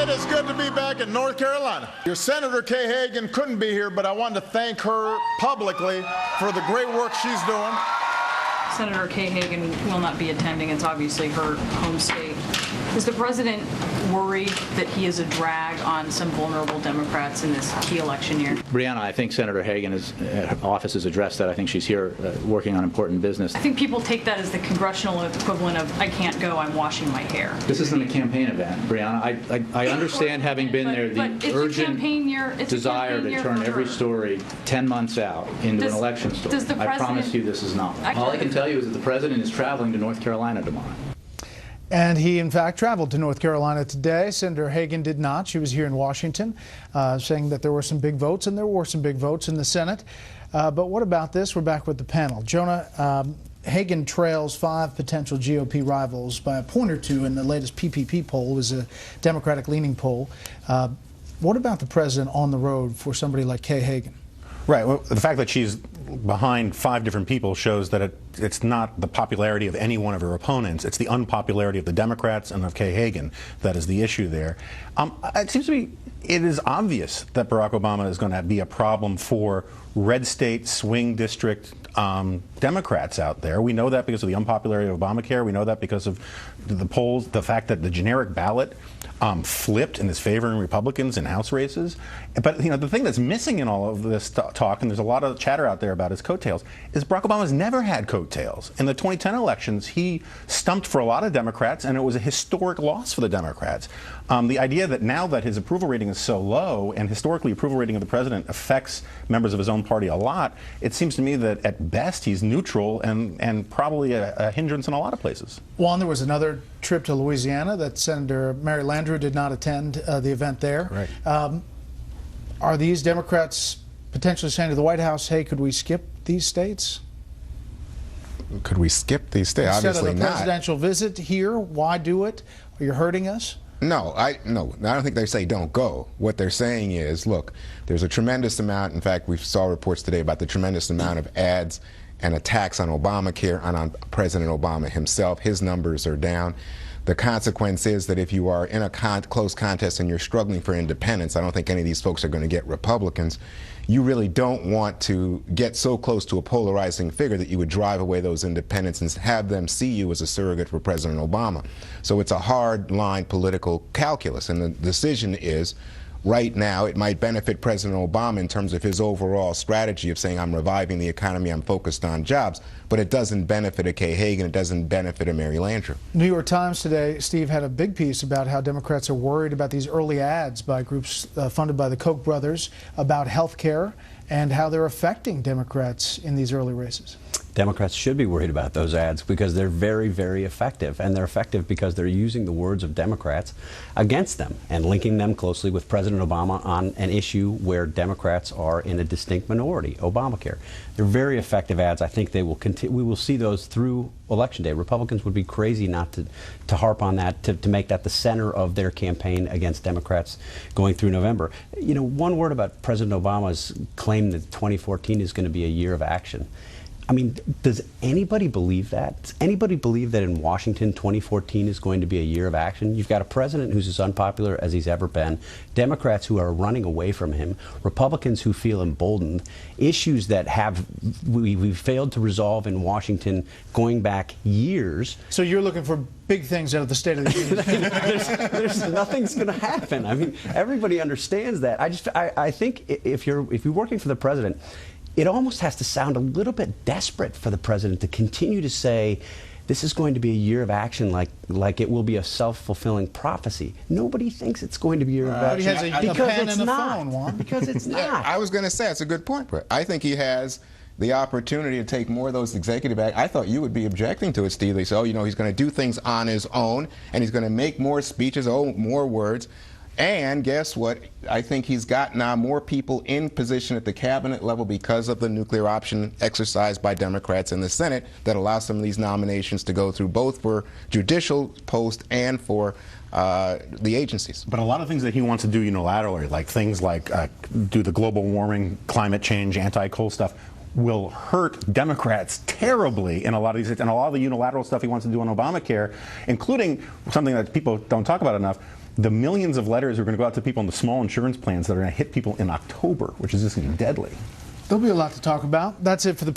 It is good to be back in North Carolina. Your Senator Kay Hagan couldn't be here, but I wanted to thank her publicly for the great work she's doing. Senator Kay Hagan will not be attending. It's obviously her home state. Is the president worried that he is a drag on some vulnerable Democrats in this key election year? Brianna, I think Senator Hagan's office has addressed that. I think she's here working on important business. I think people take that as the congressional equivalent of, I can't go, I'm washing my hair. This isn't a campaign event, Brianna. I understand, having been there, the urgent desire to turn every story 10 months out into an election story. I promise you this is not. All I can tell you is that the president is traveling to North Carolina tomorrow. And he, in fact, traveled to North Carolina today. Senator Hagan did not. She was here in Washington, saying that there were some big votes, and there were some big votes in the Senate. But what about this? We're back with the panel. Jonah, Hagan trails 5 potential GOP rivals by a point or 2 in the latest PPP poll. It was a Democratic-leaning poll. What about the president on the road for somebody like Kay Hagan? Right. Well, the fact that she's behind 5 different people shows that it's not the popularity of any one of her opponents. It's the unpopularity of the Democrats and of Kay Hagan that is the issue there. It seems to me it is obvious that Barack Obama is going to be a problem for red state swing district Democrats out there. We know that because of the unpopularity of Obamacare. We know that because of the polls, the fact that the generic ballot flipped and is favoring Republicans in House races. But the thing that's missing in all of this talk, and there's a lot of chatter out there about his coattails, is Barack Obama's never had coattails. In the 2010 elections, he stumped for a lot of Democrats, and it was a historic loss for the Democrats. The idea that now that his approval rating is so low, and historically approval rating of the president affects members of his own party a lot, it seems to me that at best he's neutral and probably a hindrance in a lot of places. Juan, there was another trip to Louisiana that Senator Mary Landrieu did not attend the event there. Right. Are these Democrats potentially saying to the White House, hey, could we skip these states? Could we skip these states? Instead Obviously of the not. presidential visit here, why do it? Are you hurting us? No, I don't think they say don't go. What they're saying is, look, there's a tremendous amount. In fact, we saw reports today about the tremendous amount of ads and attacks on Obamacare and on President Obama himself. His numbers are down. The consequence is that if you are in a close contest and you're struggling for independence, I don't think any of these folks are going to get Republicans. You really don't want to get so close to a polarizing figure that you would drive away those independents and have them see you as a surrogate for President Obama. So it's a hard-line political calculus, and the decision is, right now, it might benefit President Obama in terms of his overall strategy of saying, I'm reviving the economy, I'm focused on jobs, but it doesn't benefit a Kay Hagan, it doesn't benefit a Mary Landrieu. New York Times today, Steve, had a big piece about how Democrats are worried about these early ads by groups funded by the Koch brothers about health care and how they're affecting Democrats in these early races. Democrats should be worried about those ads because they're very, very effective. And they're effective because they're using the words of Democrats against them and linking them closely with President Obama on an issue where Democrats are in a distinct minority, Obamacare. They're very effective ads. I think they will continue. We will see those through Election Day. Republicans would be crazy not to harp on that, to make that the center of their campaign against Democrats going through November. You know, one word about President Obama's claim that 2014 is going to be a year of action. I mean, does anybody believe that? Does anybody believe that in Washington 2014 is going to be a year of action? You've got a president who's as unpopular as he's ever been, Democrats who are running away from him, Republicans who feel emboldened, issues that we've failed to resolve in Washington going back years. So you're looking for big things out of the State of the Union. there's nothing's going to happen. I mean, everybody understands that. I think if you're working for the president, it almost has to sound a little bit desperate for the president to continue to say this is going to be a year of action like it will be a self-fulfilling prophecy. Nobody thinks it's going to be a year of action because it's not. Because it's not. Yeah, I was going to say, that's a good point, but I think he has the opportunity to take more of those executive acts. I thought you would be objecting to it, Steve. They say, oh, you know, he's going to do things on his own, and he's going to make more speeches, more words. And guess what? I think he's got now more people in position at the cabinet level because of the nuclear option exercised by Democrats in the Senate that allows some of these nominations to go through both for judicial posts and for the agencies. But a lot of things that he wants to do unilaterally, like things like do the global warming, climate change, anti-coal stuff, will hurt Democrats terribly in a lot of these, and a lot of the unilateral stuff he wants to do on Obamacare, including something that people don't talk about enough, the millions of letters are going to go out to people in the small insurance plans that are going to hit people in October, which is just going to be deadly. There'll be a lot to talk about. That's it for the